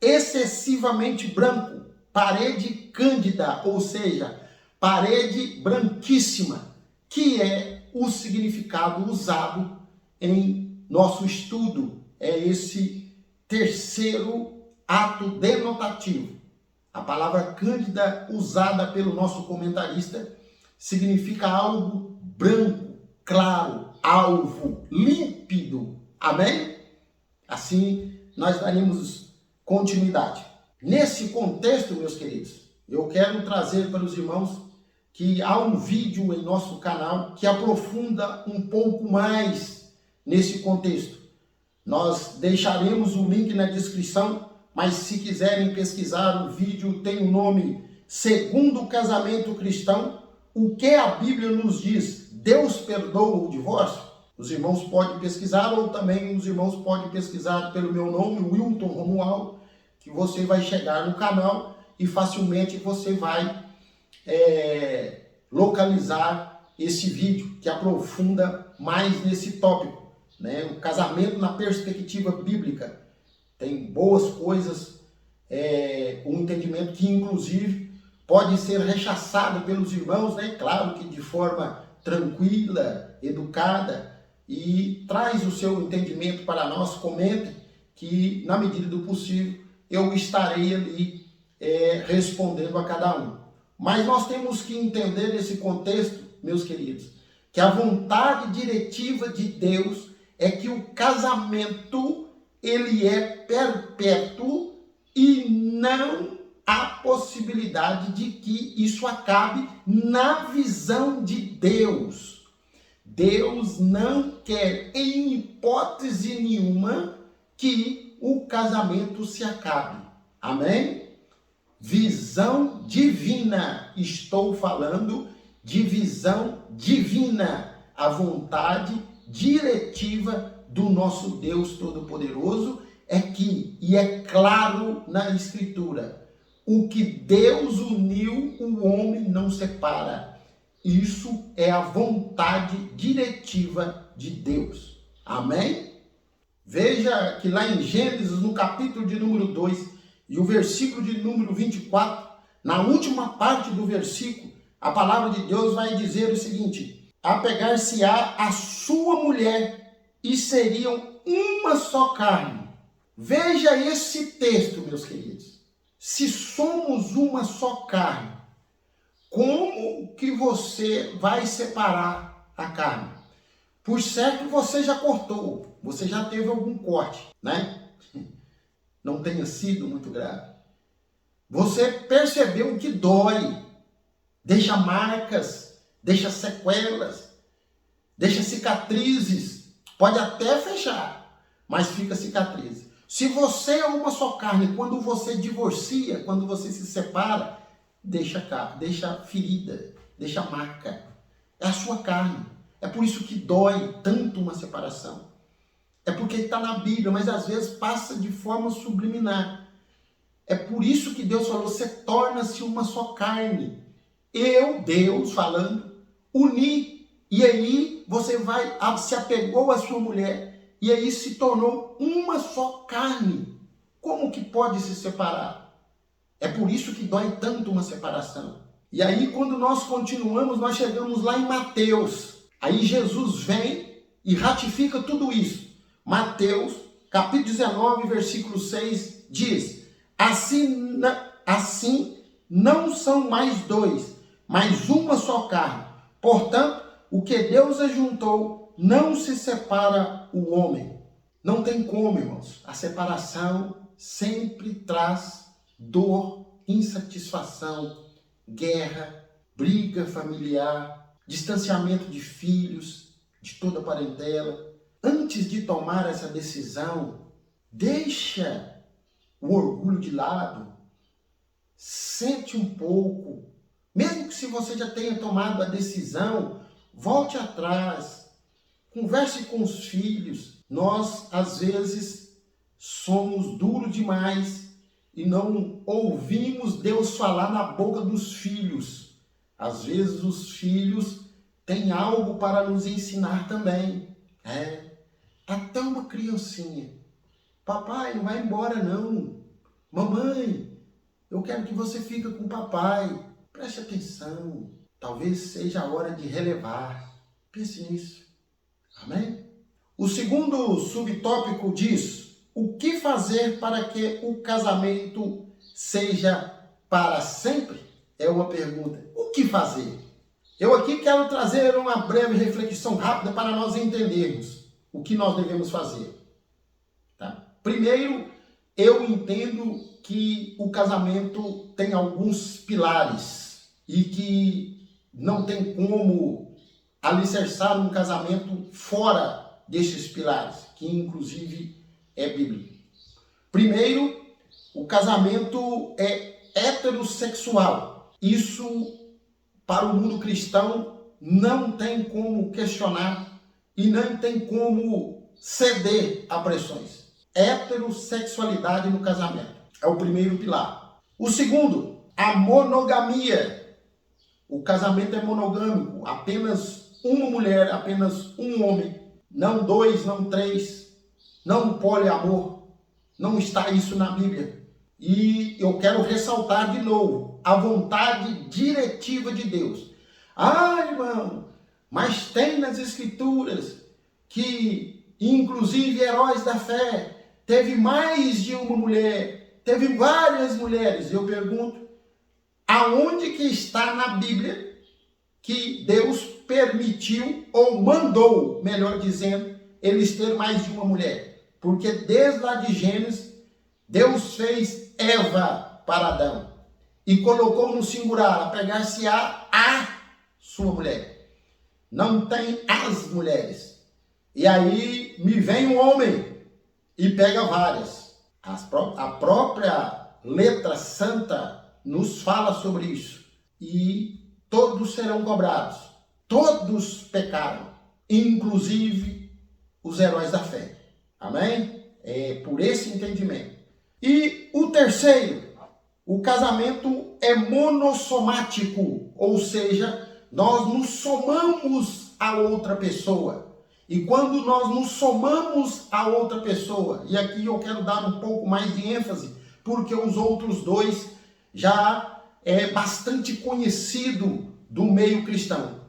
excessivamente branco, parede cândida, ou seja, parede branquíssima, que é o significado usado em nosso estudo. É esse terceiro ato denotativo. A palavra cândida, usada pelo nosso comentarista, significa algo branco, claro, alvo, límpido. Amém? Assim, nós daremos continuidade. Nesse contexto, meus queridos, eu quero trazer para os irmãos que há um vídeo em nosso canal que aprofunda um pouco mais nesse contexto. Nós deixaremos o link na descrição, mas se quiserem pesquisar, o vídeo tem o nome Segundo Casamento Cristão, o que a Bíblia nos diz? Deus perdoa o divórcio? Os irmãos podem pesquisar, ou também os irmãos podem pesquisar pelo meu nome, Wilton Romualdo, que você vai chegar no canal e facilmente você vai localizar esse vídeo que aprofunda mais nesse tópico, né? O casamento na perspectiva bíblica. Tem boas coisas, um entendimento que inclusive pode ser rechaçado pelos irmãos, né? Claro que de forma tranquila, educada, e traz o seu entendimento para nós. Comente, que na medida do possível eu estarei ali respondendo a cada um. Mas nós temos que entender nesse contexto, meus queridos, que a vontade diretiva de Deus é que o casamento ele é perpétuo e não há possibilidade de que isso acabe na visão de Deus. Deus não quer, em hipótese nenhuma, que o casamento se acabe. Amém? Visão divina. Estou falando de visão divina. A vontade diretiva do nosso Deus Todo-Poderoso é que, e é claro na Escritura, o que Deus uniu, o homem não separa. Isso é a vontade diretiva de Deus. Amém? Veja que lá em Gênesis, no capítulo de número 2, e o versículo de número 24, na última parte do versículo, a palavra de Deus vai dizer o seguinte: apegar-se-á a sua mulher e seriam uma só carne. Veja esse texto, meus queridos. Se somos uma só carne, como que você vai separar a carne? Por certo, você já cortou, você já teve algum corte, né? Não tenha sido muito grave. Você percebeu que dói, deixa marcas, deixa sequelas, deixa cicatrizes, pode até fechar, mas fica cicatriz. Se você é uma só carne, quando você divorcia, quando você se separa, deixa ferida, deixa marca. É a sua carne. É por isso que dói tanto uma separação. É porque está na Bíblia, mas às vezes passa de forma subliminar. É por isso que Deus falou: você torna-se uma só carne. Eu, Deus, falando, uni. E aí você se apegou à sua mulher. E aí se tornou uma só carne. Como que pode se separar? É por isso que dói tanto uma separação. E aí quando nós continuamos, nós chegamos lá em Mateus. Aí Jesus vem e ratifica tudo isso. Mateus, capítulo 19, versículo 6, diz: assim não são mais dois, mas uma só carne. Portanto, o que Deus ajuntou, não se separa o homem. Não tem como, irmãos. A separação sempre traz dor, insatisfação, guerra, briga familiar, distanciamento de filhos, de toda a parentela. Antes de tomar essa decisão, deixa o orgulho de lado, sente um pouco. Mesmo que se você já tenha tomado a decisão, volte atrás, converse com os filhos. Nós, às vezes, somos duros demais e não ouvimos Deus falar na boca dos filhos. Às vezes os filhos têm algo para nos ensinar também. Até uma criancinha: papai, não vai embora não. Mamãe, eu quero que você fique com o papai. Preste atenção. Talvez seja a hora de relevar. Pense nisso. Amém? O segundo subtópico diz: o que fazer para que o casamento seja para sempre? É uma pergunta. O que fazer? Eu aqui quero trazer uma breve reflexão rápida para nós entendermos o que nós devemos fazer. Tá? Primeiro, eu entendo que o casamento tem alguns pilares e que não tem como alicerçar um casamento fora desses pilares, que inclusive é bíblico. Primeiro, o casamento é heterossexual. Isso, para o mundo cristão, não tem como questionar e não tem como ceder a pressões. Heterossexualidade no casamento é o primeiro pilar. O segundo, a monogamia. O casamento é monogâmico, apenas uma mulher, apenas um homem, não dois, não três, não poliamor. Não está isso na Bíblia. E eu quero ressaltar de novo a vontade diretiva de Deus. Ah, irmão, mas tem nas Escrituras que, inclusive, heróis da fé, teve mais de uma mulher, teve várias mulheres. Eu pergunto, aonde que está na Bíblia que Deus permitiu ou mandou, melhor dizendo, eles ter mais de uma mulher? Porque desde lá de Gênesis, Deus fez Eva para Adão e colocou no singular, apegar-se-á a sua mulher. Não tem as mulheres. E aí me vem um homem e pega várias. A própria letra santa nos fala sobre isso. E todos serão cobrados. Todos pecaram, inclusive os heróis da fé. Amém? É por esse entendimento. E o terceiro, o casamento é monossomático, ou seja, nós nos somamos a outra pessoa. E quando nós nos somamos a outra pessoa, e aqui eu quero dar um pouco mais de ênfase, porque os outros dois já é bastante conhecido do meio cristão.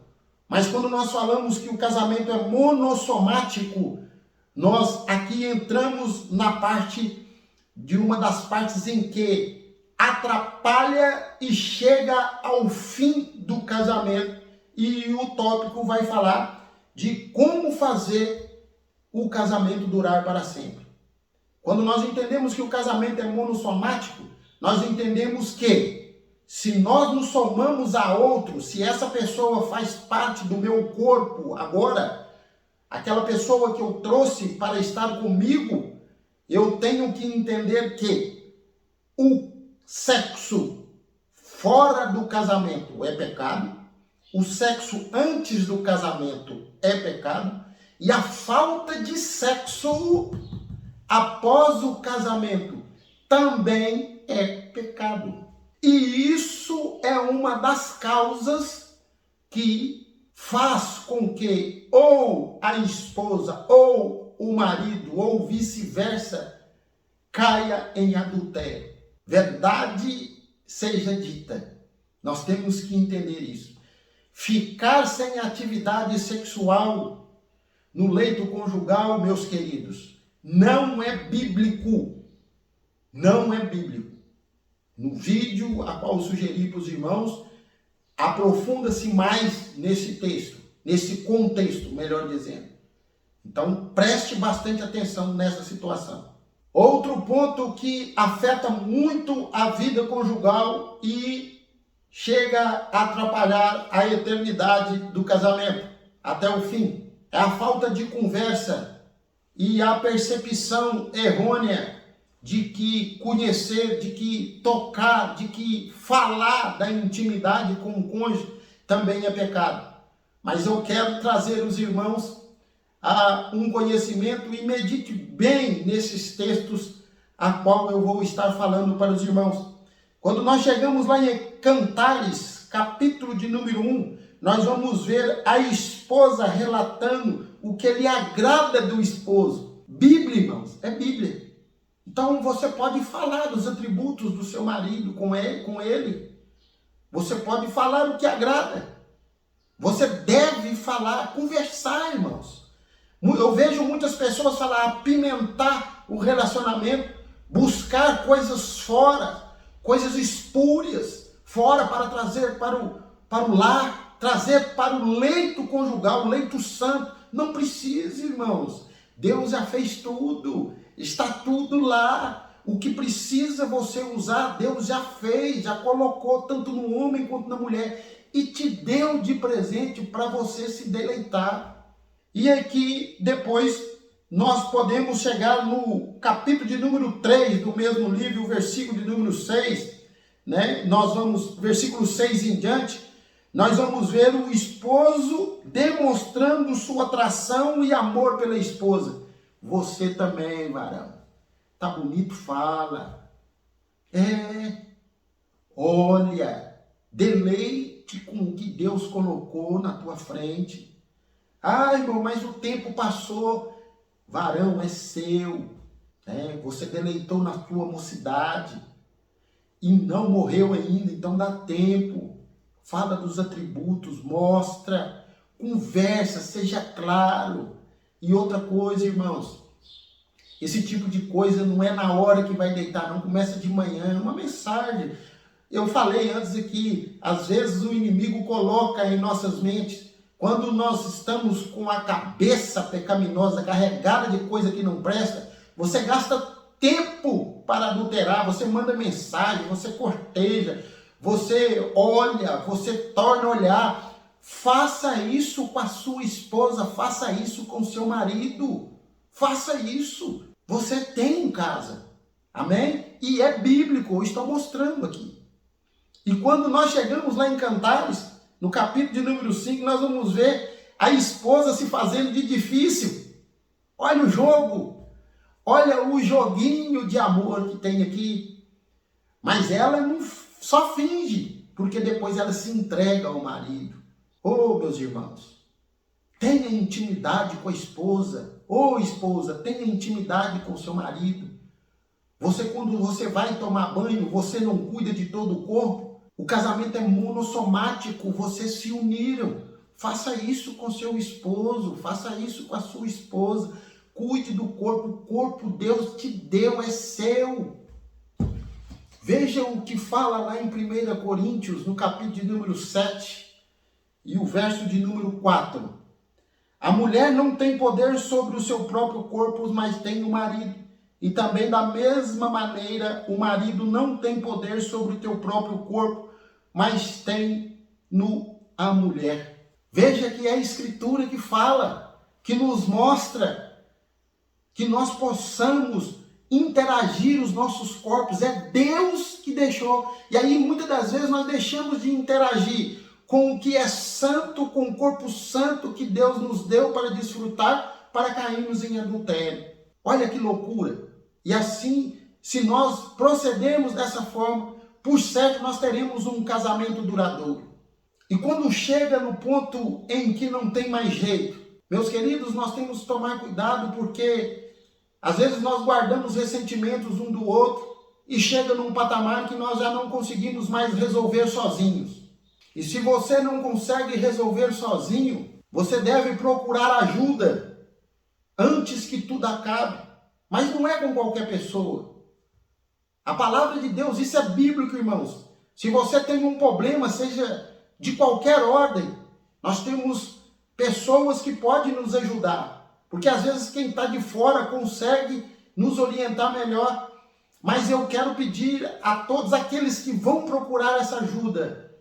Mas quando nós falamos que o casamento é monossomático, nós aqui entramos na parte de uma das partes em que atrapalha e chega ao fim do casamento. E o tópico vai falar de como fazer o casamento durar para sempre. Quando nós entendemos que o casamento é monossomático, nós entendemos que se nós nos somamos a outro, se essa pessoa faz parte do meu corpo agora, aquela pessoa que eu trouxe para estar comigo, eu tenho que entender que o sexo fora do casamento é pecado, o sexo antes do casamento é pecado, e a falta de sexo após o casamento também é pecado. E isso é uma das causas que faz com que ou a esposa, ou o marido, ou vice-versa, caia em adultério. Verdade seja dita, nós temos que entender isso. Ficar sem atividade sexual no leito conjugal, meus queridos, não é bíblico. Não é bíblico. No vídeo a qual sugeri para os irmãos, aprofunda-se mais nesse texto, nesse contexto, melhor dizendo. Então, preste bastante atenção nessa situação. Outro ponto que afeta muito a vida conjugal e chega a atrapalhar a eternidade do casamento, até o fim, é a falta de conversa e a percepção errônea de que conhecer, de que tocar, de que falar da intimidade com o cônjuge também é pecado. Mas eu quero trazer os irmãos a um conhecimento e medite bem nesses textos a qual eu vou estar falando para os irmãos. Quando nós chegamos lá em Cantares, capítulo de número 1, nós vamos ver a esposa relatando o que lhe agrada do esposo. Bíblia, irmãos, é Bíblia. Então você pode falar dos atributos do seu marido com ele. Você pode falar o que agrada. Você deve falar, conversar, irmãos. Eu vejo muitas pessoas falar apimentar o relacionamento, buscar coisas fora, coisas espúrias fora para trazer para para o lar, trazer para o leito conjugal, o leito santo. Não precisa, irmãos. Deus já fez tudo, está tudo lá. O que precisa você usar, Deus já fez, já colocou tanto no homem quanto na mulher e te deu de presente para você se deleitar. E aqui depois nós podemos chegar no capítulo de número 3 do mesmo livro, o versículo de número 6, né? Nós vamos, versículo 6 em diante, nós vamos ver o esposo demonstrando sua atração e amor pela esposa. Você também, varão. Tá bonito, fala. Olha, deleite com o que Deus colocou na tua frente. Ah, irmão, mas o tempo passou. Varão, é seu. Você deleitou na tua mocidade e não morreu ainda, então dá tempo. Fala dos atributos, mostra, conversa, seja claro. E outra coisa, irmãos, esse tipo de coisa não é na hora que vai deitar, não, começa de manhã, uma mensagem. Eu falei antes aqui, às vezes o inimigo coloca em nossas mentes, quando nós estamos com a cabeça pecaminosa, carregada de coisa que não presta, você gasta tempo para adulterar, você manda mensagem, você corteja, você olha, você torna a olhar. Faça isso com a sua esposa, faça isso com o seu marido, faça isso. Você tem em casa, amém? E é bíblico, eu estou mostrando aqui. E quando nós chegamos lá em Cantares, no capítulo de número 5, nós vamos ver a esposa se fazendo de difícil. Olha o jogo, olha o joguinho de amor que tem aqui. Mas ela não só finge, porque depois ela se entrega ao marido. Oh, meus irmãos, tenha intimidade com a esposa. Oh, esposa, tenha intimidade com o seu marido. Quando você vai tomar banho, você não cuida de todo o corpo. O casamento é monossomático, vocês se uniram. Faça isso com seu esposo, faça isso com a sua esposa. Cuide do corpo, o corpo Deus te deu, é seu. Veja o que fala lá em 1 Coríntios, no capítulo de número 7, e o verso de número 4. A mulher não tem poder sobre o seu próprio corpo, mas tem o marido. E também da mesma maneira, o marido não tem poder sobre o teu próprio corpo, mas tem a mulher. Veja que é a Escritura que fala, que nos mostra que nós possamos interagir os nossos corpos. É Deus que deixou. E aí muitas das vezes nós deixamos de interagir com o que é santo, com o corpo santo que Deus nos deu para desfrutar, para cairmos em adultério. Olha que loucura. E assim, se nós procedermos dessa forma, por certo nós teremos um casamento duradouro. E quando chega no ponto em que não tem mais jeito, meus queridos, nós temos que tomar cuidado, porque às vezes nós guardamos ressentimentos um do outro e chega num patamar que nós já não conseguimos mais resolver sozinhos. E se você não consegue resolver sozinho, você deve procurar ajuda antes que tudo acabe. Mas não é com qualquer pessoa. A palavra de Deus, isso é bíblico, irmãos. Se você tem um problema, seja de qualquer ordem, nós temos pessoas que podem nos ajudar. Porque às vezes quem está de fora consegue nos orientar melhor. Mas eu quero pedir a todos aqueles que vão procurar essa ajuda,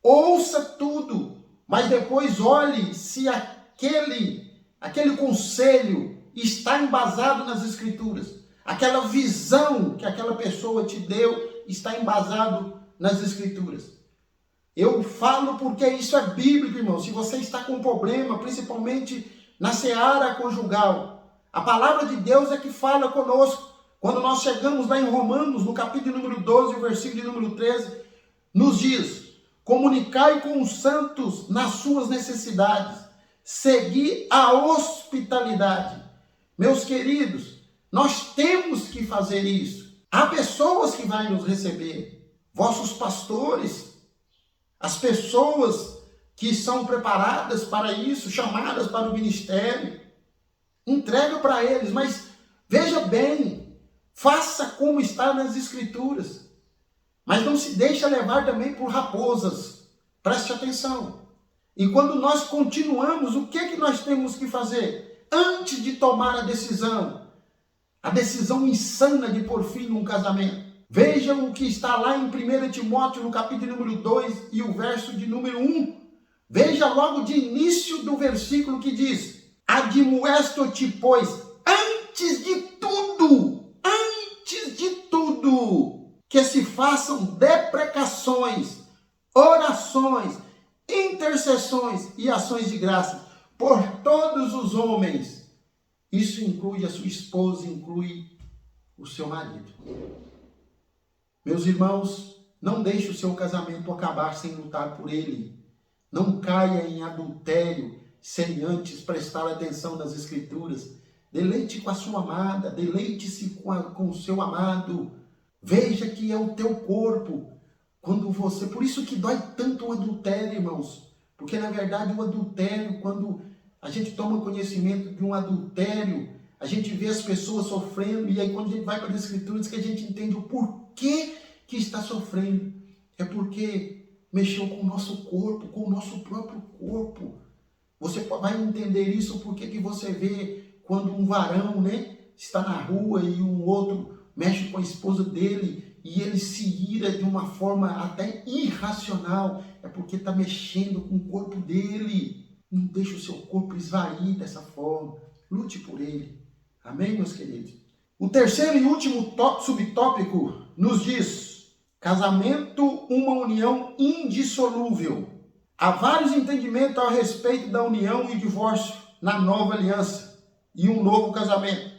ouça tudo, mas depois olhe se aquele conselho está embasado nas Escrituras. Aquela visão que aquela pessoa te deu está embasado nas Escrituras. Eu falo porque isso é bíblico, irmão. Se você está com um problema, principalmente na seara conjugal, a palavra de Deus é que fala conosco. Quando nós chegamos lá em Romanos, no capítulo número 12, o versículo de número 13, nos diz: comunicai com os santos nas suas necessidades, segui a hospitalidade. Meus queridos, nós temos que fazer isso. Há pessoas que vão nos receber, vossos pastores, as pessoas que são preparadas para isso, chamadas para o ministério. Entrega para eles, mas veja bem, faça como está nas Escrituras. Mas não se deixa levar também por raposas, Preste atenção. E quando nós continuamos, o que é que nós temos que fazer? Antes de tomar a decisão insana de pôr fim num casamento. Veja o que está lá em 1 Timóteo, no capítulo número 2 e o verso de número 1. Veja logo de início do versículo que diz: admoesto-te, pois, antes de tudo, que se façam deprecações, orações, intercessões e ações de graça por todos os homens. Isso inclui a sua esposa, inclui o seu marido. Meus irmãos, não deixe o seu casamento acabar sem lutar por ele. Não caia em adultério sem antes prestar atenção nas Escrituras. Deleite com a sua amada, deleite-se com o seu amado. Veja que é o teu corpo. Por isso que dói tanto o adultério, irmãos. Porque na verdade o adultério, quando a gente toma conhecimento de um adultério, a gente vê as pessoas sofrendo, e aí quando a gente vai para as Escrituras que a gente entende o porquê que está sofrendo. É porque mexeu com o nosso corpo, com o nosso próprio corpo. Você vai entender isso porque que você vê quando um varão, está na rua e um outro mexe com a esposa dele e ele se ira de uma forma até irracional. É porque está mexendo com o corpo dele. Não deixe o seu corpo esvair dessa forma. Lute por ele. Amém, meus queridos? O terceiro e último subtópico nos diz: casamento, uma união indissolúvel. Há vários entendimentos a respeito da união e divórcio na nova aliança e um novo casamento.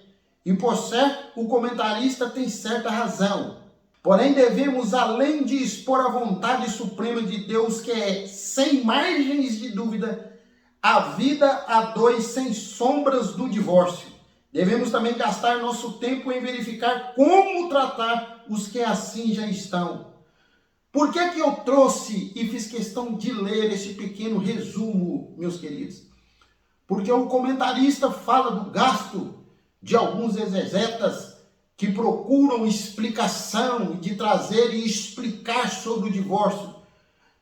E por certo, o comentarista tem certa razão. Porém, devemos, além de expor a vontade suprema de Deus, que é, sem margens de dúvida, a vida a dois sem sombras do divórcio, devemos também gastar nosso tempo em verificar como tratar os que assim já estão. Por que que eu trouxe e fiz questão de ler esse pequeno resumo, meus queridos? Porque o comentarista fala do gasto de alguns exegetas que procuram explicação de trazer e explicar sobre o divórcio.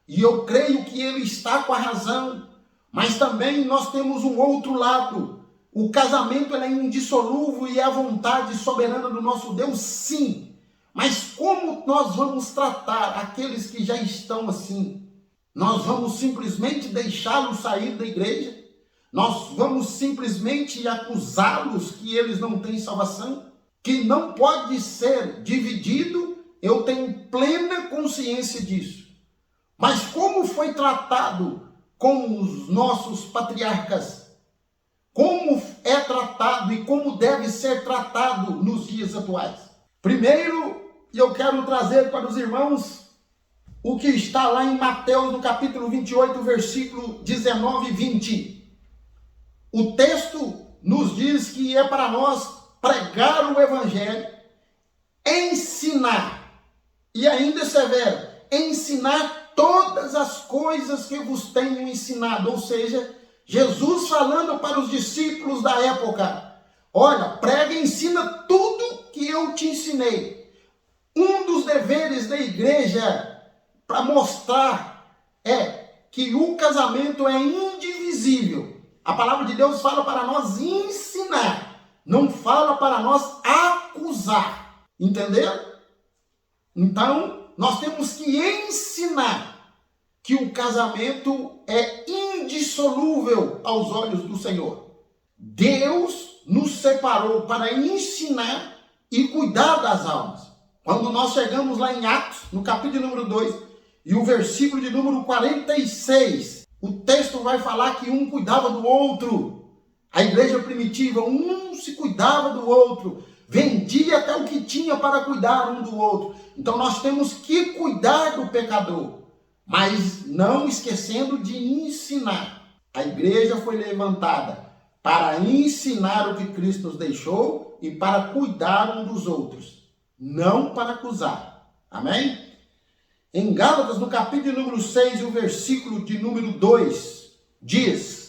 E eu creio que ele está com a razão, mas também nós temos um outro lado. O casamento é indissolúvel e é a vontade soberana do nosso Deus, sim. Mas como nós vamos tratar aqueles que já estão assim? Nós vamos simplesmente deixá-los sair da igreja? Nós vamos simplesmente acusá-los que eles não têm salvação? Que não pode ser dividido? Eu tenho plena consciência disso. Mas como foi tratado com os nossos patriarcas? Como é tratado e como deve ser tratado nos dias atuais? Primeiro, eu quero trazer para os irmãos o que está lá em Mateus, no capítulo 28, versículo 19 e 20. O texto nos diz que é para nós pregar o evangelho, ensinar, e ainda severo, ensinar todas as coisas que vos tenho ensinado. Ou seja, Jesus falando para os discípulos da época: olha, prega e ensina tudo que eu te ensinei. Um dos deveres da igreja para mostrar é que o casamento é indivisível. A palavra de Deus fala para nós ensinar, não fala para nós acusar. Entenderam? Então, nós temos que ensinar que o casamento é indissolúvel aos olhos do Senhor. Deus nos separou para ensinar e cuidar das almas. Quando nós chegamos lá em Atos, no capítulo número 2, e o versículo de número 46, o texto vai falar que um cuidava do outro. A igreja primitiva, um se cuidava do outro, vendia até o que tinha para cuidar um do outro. Então nós temos que cuidar do pecador, mas não esquecendo de ensinar. A igreja foi levantada para ensinar o que Cristo nos deixou e para cuidar um dos outros, não para acusar. Amém? Em Gálatas, no capítulo número 6, o versículo de número 2, diz: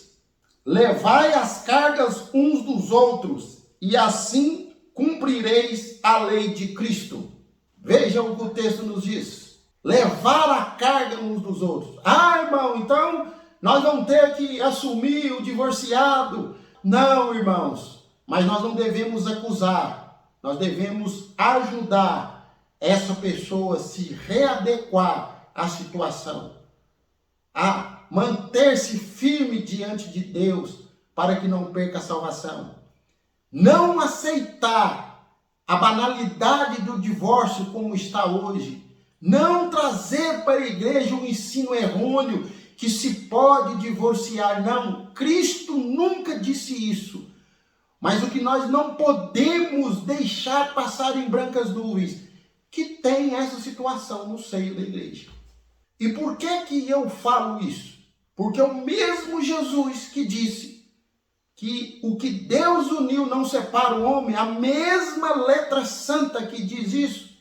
levai as cargas uns dos outros, e assim cumprireis a lei de Cristo. Vejam o que o texto nos diz. levar a carga uns dos outros. Ah, irmão, então nós vamos ter que assumir o divorciado. Não, irmãos, mas nós não devemos acusar, nós devemos ajudar essa pessoa a se readequar à situação, a manter-se firme diante de Deus para que não perca a salvação. Não aceitar a banalidade do divórcio como está hoje. Não trazer para a igreja um ensino errôneo que se pode divorciar. Não, Cristo nunca disse isso. Mas o que nós não podemos deixar passar em brancas nuvens, que tem essa situação no seio da igreja. E por que eu falo isso? Porque é o mesmo Jesus que disse que o que Deus uniu não separa o homem, a mesma letra santa que diz isso.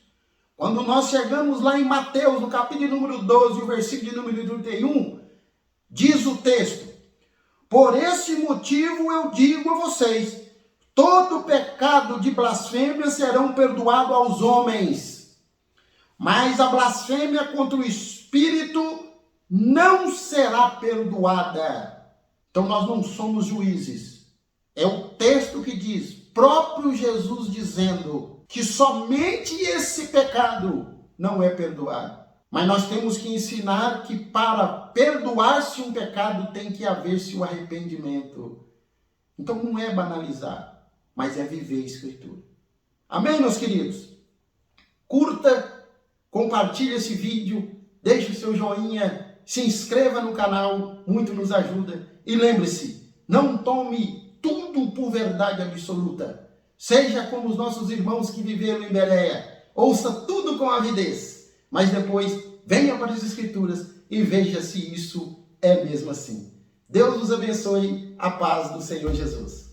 Quando nós chegamos lá em Mateus, no capítulo número 12, o versículo de número 31, diz o texto: por esse motivo eu digo a vocês, todo pecado de blasfêmia serão perdoado aos homens, mas a blasfêmia contra o Espírito não será perdoada. Então nós não somos juízes. É o texto que diz, próprio Jesus dizendo que somente esse pecado não é perdoado. Mas nós temos que ensinar que para perdoar-se um pecado tem que haver-se o arrependimento. Então não é banalizar, mas é viver a Escritura. Amém, meus queridos? Curta, compartilhe esse vídeo, deixe o seu joinha, se inscreva no canal, muito nos ajuda. E lembre-se, não tome tudo por verdade absoluta. Seja como os nossos irmãos que viveram em Bereia. Ouça tudo com avidez, mas depois venha para as Escrituras e veja se isso é mesmo assim. Deus nos abençoe, a paz do Senhor Jesus.